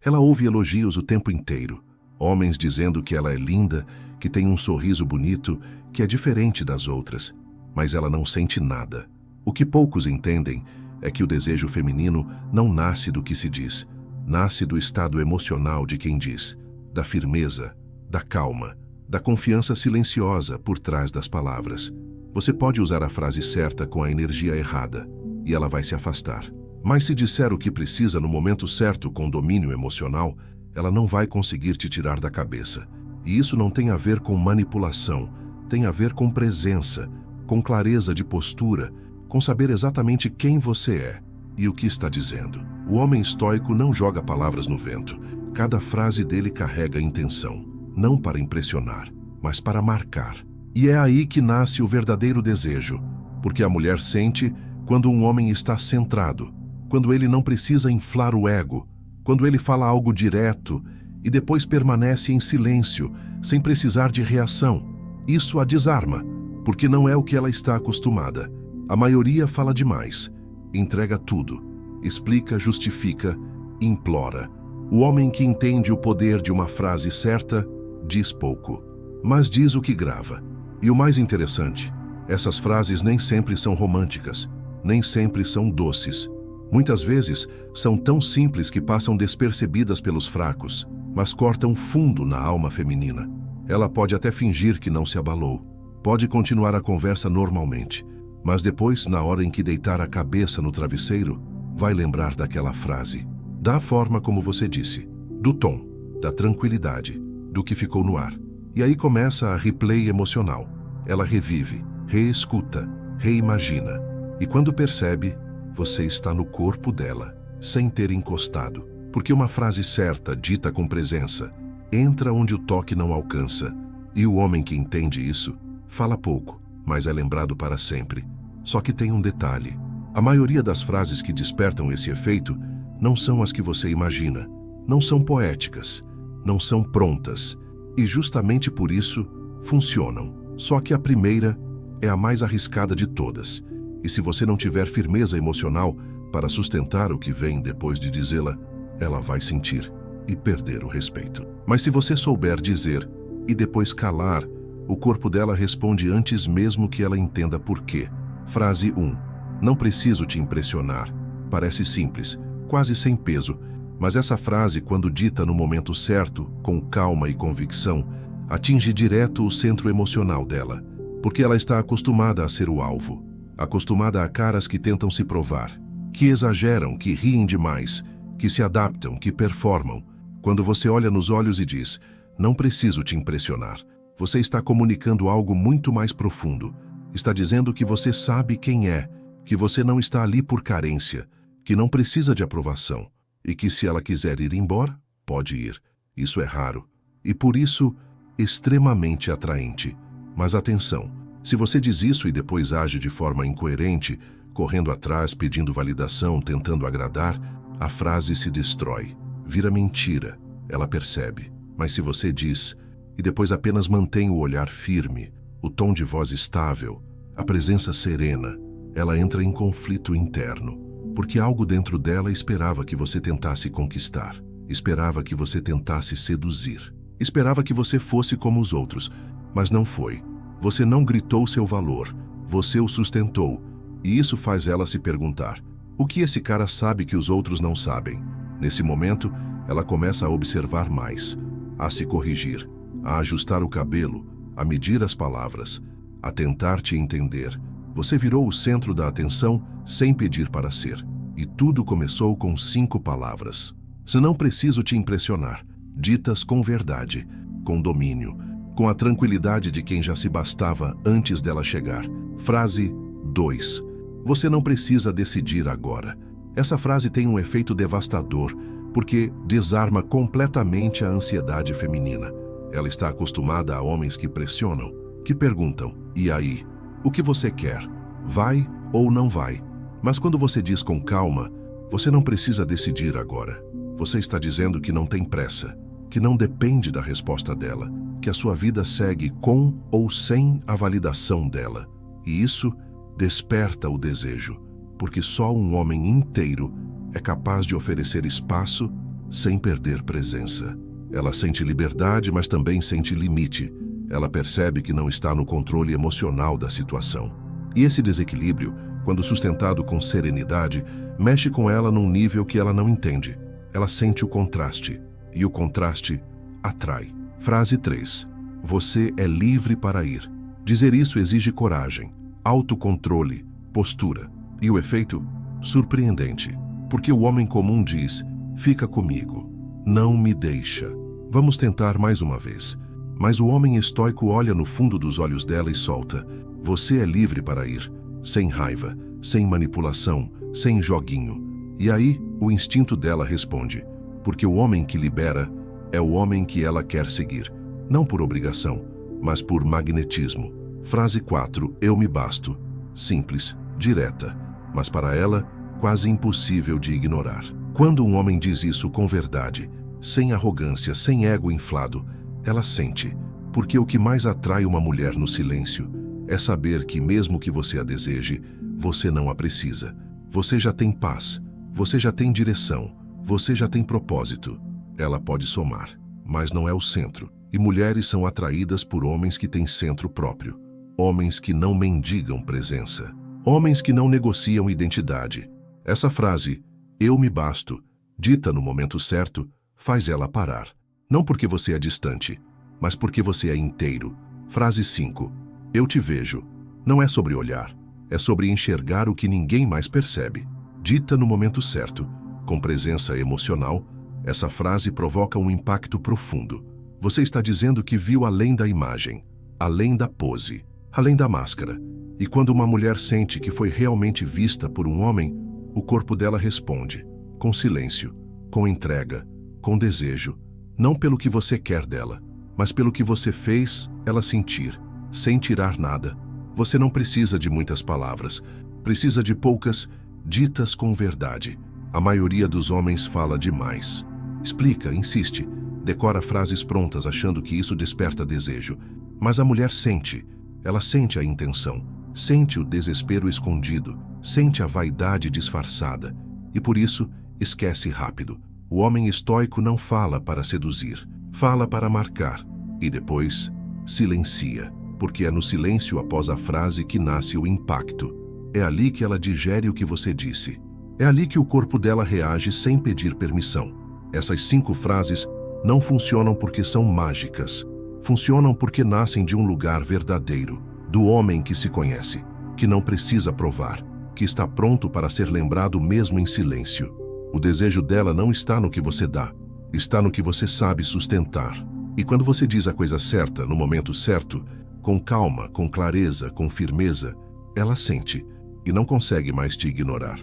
Ela ouve elogios o tempo inteiro. Homens dizendo que ela é linda, que tem um sorriso bonito, que é diferente das outras. Mas ela não sente nada. O que poucos entendem é que o desejo feminino não nasce do que se diz. Nasce do estado emocional de quem diz, da firmeza, da calma, da confiança silenciosa por trás das palavras. Você pode usar a frase certa com a energia errada, e ela vai se afastar. Mas se disser o que precisa no momento certo com domínio emocional, ela não vai conseguir te tirar da cabeça. E isso não tem a ver com manipulação, tem a ver com presença, com clareza de postura, com saber exatamente quem você é e o que está dizendo. O homem estoico não joga palavras no vento. Cada frase dele carrega intenção, não para impressionar, mas para marcar. E é aí que nasce o verdadeiro desejo, porque a mulher sente quando um homem está centrado, quando ele não precisa inflar o ego, quando ele fala algo direto e depois permanece em silêncio, sem precisar de reação. Isso a desarma, porque não é o que ela está acostumada. A maioria fala demais, entrega tudo, explica, justifica, implora. O homem que entende o poder de uma frase certa diz pouco, mas diz o que grava. E o mais interessante, essas frases nem sempre são românticas, nem sempre são doces. Muitas vezes são tão simples que passam despercebidas pelos fracos, mas cortam fundo na alma feminina. Ela pode até fingir que não se abalou, pode continuar a conversa normalmente, mas depois, na hora em que deitar a cabeça no travesseiro, vai lembrar daquela frase, da forma como você disse, do tom, da tranquilidade, do que ficou no ar. E aí começa a replay emocional. Ela revive, reescuta, reimagina. E quando percebe, você está no corpo dela, sem ter encostado. Porque uma frase certa, dita com presença, entra onde o toque não alcança. E o homem que entende isso, fala pouco, mas é lembrado para sempre. Só que tem um detalhe. A maioria das frases que despertam esse efeito não são as que você imagina. Não são poéticas, não são prontas. E justamente por isso, funcionam. Só que a primeira é a mais arriscada de todas. E se você não tiver firmeza emocional para sustentar o que vem depois de dizê-la, ela vai sentir e perder o respeito. Mas se você souber dizer e depois calar, o corpo dela responde antes mesmo que ela entenda por quê. Frase 1. Não preciso te impressionar. Parece simples, quase sem peso, mas essa frase, quando dita no momento certo, com calma e convicção, atinge direto o centro emocional dela, porque ela está acostumada a ser o alvo, acostumada a caras que tentam se provar, que exageram, que riem demais, que se adaptam, que performam. Quando você olha nos olhos e diz, não preciso te impressionar, você está comunicando algo muito mais profundo. Está dizendo que você sabe quem é, que você não está ali por carência, que não precisa de aprovação, e que se ela quiser ir embora, pode ir. Isso é raro, e por isso, extremamente atraente. Mas atenção, se você diz isso e depois age de forma incoerente, correndo atrás, pedindo validação, tentando agradar, a frase se destrói, vira mentira, ela percebe. Mas se você diz, e depois apenas mantém o olhar firme, o tom de voz estável, a presença serena, ela entra em conflito interno, porque algo dentro dela esperava que você tentasse conquistar, esperava que você tentasse seduzir, esperava que você fosse como os outros, mas não foi. Você não gritou seu valor, você o sustentou, e isso faz ela se perguntar, o que esse cara sabe que os outros não sabem? Nesse momento, ela começa a observar mais, a se corrigir, a ajustar o cabelo, a medir as palavras, a tentar te entender. Você virou o centro da atenção sem pedir para ser. E tudo começou com 5 palavras. Se não preciso te impressionar, ditas com verdade, com domínio, com a tranquilidade de quem já se bastava antes dela chegar. Frase 2. Você não precisa decidir agora. Essa frase tem um efeito devastador, porque desarma completamente a ansiedade feminina. Ela está acostumada a homens que pressionam, que perguntam, e aí? O que você quer? Vai ou não vai? Mas quando você diz com calma, você não precisa decidir agora. Você está dizendo que não tem pressa, que não depende da resposta dela, que a sua vida segue com ou sem a validação dela. E isso desperta o desejo, porque só um homem inteiro é capaz de oferecer espaço sem perder presença. Ela sente liberdade, mas também sente limite. Ela percebe que não está no controle emocional da situação. E esse desequilíbrio, quando sustentado com serenidade, mexe com ela num nível que ela não entende. Ela sente o contraste, e o contraste atrai. Frase 3. Você é livre para ir. Dizer isso exige coragem, autocontrole, postura. E o efeito? Surpreendente. Porque o homem comum diz, fica comigo, não me deixa. Vamos tentar mais uma vez. Mas o homem estoico olha no fundo dos olhos dela e solta. Você é livre para ir, sem raiva, sem manipulação, sem joguinho. E aí, o instinto dela responde, porque o homem que libera é o homem que ela quer seguir, não por obrigação, mas por magnetismo. Frase 4, eu me basto. Simples, direta, mas para ela, quase impossível de ignorar. Quando um homem diz isso com verdade, sem arrogância, sem ego inflado, ela sente, porque o que mais atrai uma mulher no silêncio é saber que mesmo que você a deseje, você não a precisa. Você já tem paz, você já tem direção, você já tem propósito. Ela pode somar, mas não é o centro. E mulheres são atraídas por homens que têm centro próprio. Homens que não mendigam presença. Homens que não negociam identidade. Essa frase, eu me basto, dita no momento certo, faz ela parar. Não porque você é distante, mas porque você é inteiro. Frase 5. Eu te vejo. Não é sobre olhar, é sobre enxergar o que ninguém mais percebe. Dita no momento certo, com presença emocional, essa frase provoca um impacto profundo. Você está dizendo que viu além da imagem, além da pose, além da máscara. E quando uma mulher sente que foi realmente vista por um homem, o corpo dela responde, com silêncio, com entrega, com desejo, não pelo que você quer dela, mas pelo que você fez ela sentir, sem tirar nada. Você não precisa de muitas palavras, precisa de poucas, ditas com verdade. A maioria dos homens fala demais. Explica, insiste, decora frases prontas achando que isso desperta desejo. Mas a mulher sente, ela sente a intenção, sente o desespero escondido, sente a vaidade disfarçada, e por isso esquece rápido. O homem estoico não fala para seduzir, fala para marcar, e depois silencia, porque é no silêncio após a frase que nasce o impacto. É ali que ela digere o que você disse. É ali que o corpo dela reage sem pedir permissão. Essas 5 frases não funcionam porque são mágicas. Funcionam porque nascem de um lugar verdadeiro, do homem que se conhece, que não precisa provar, que está pronto para ser lembrado mesmo em silêncio. O desejo dela não está no que você dá, está no que você sabe sustentar. E quando você diz a coisa certa, no momento certo, com calma, com clareza, com firmeza, ela sente e não consegue mais te ignorar.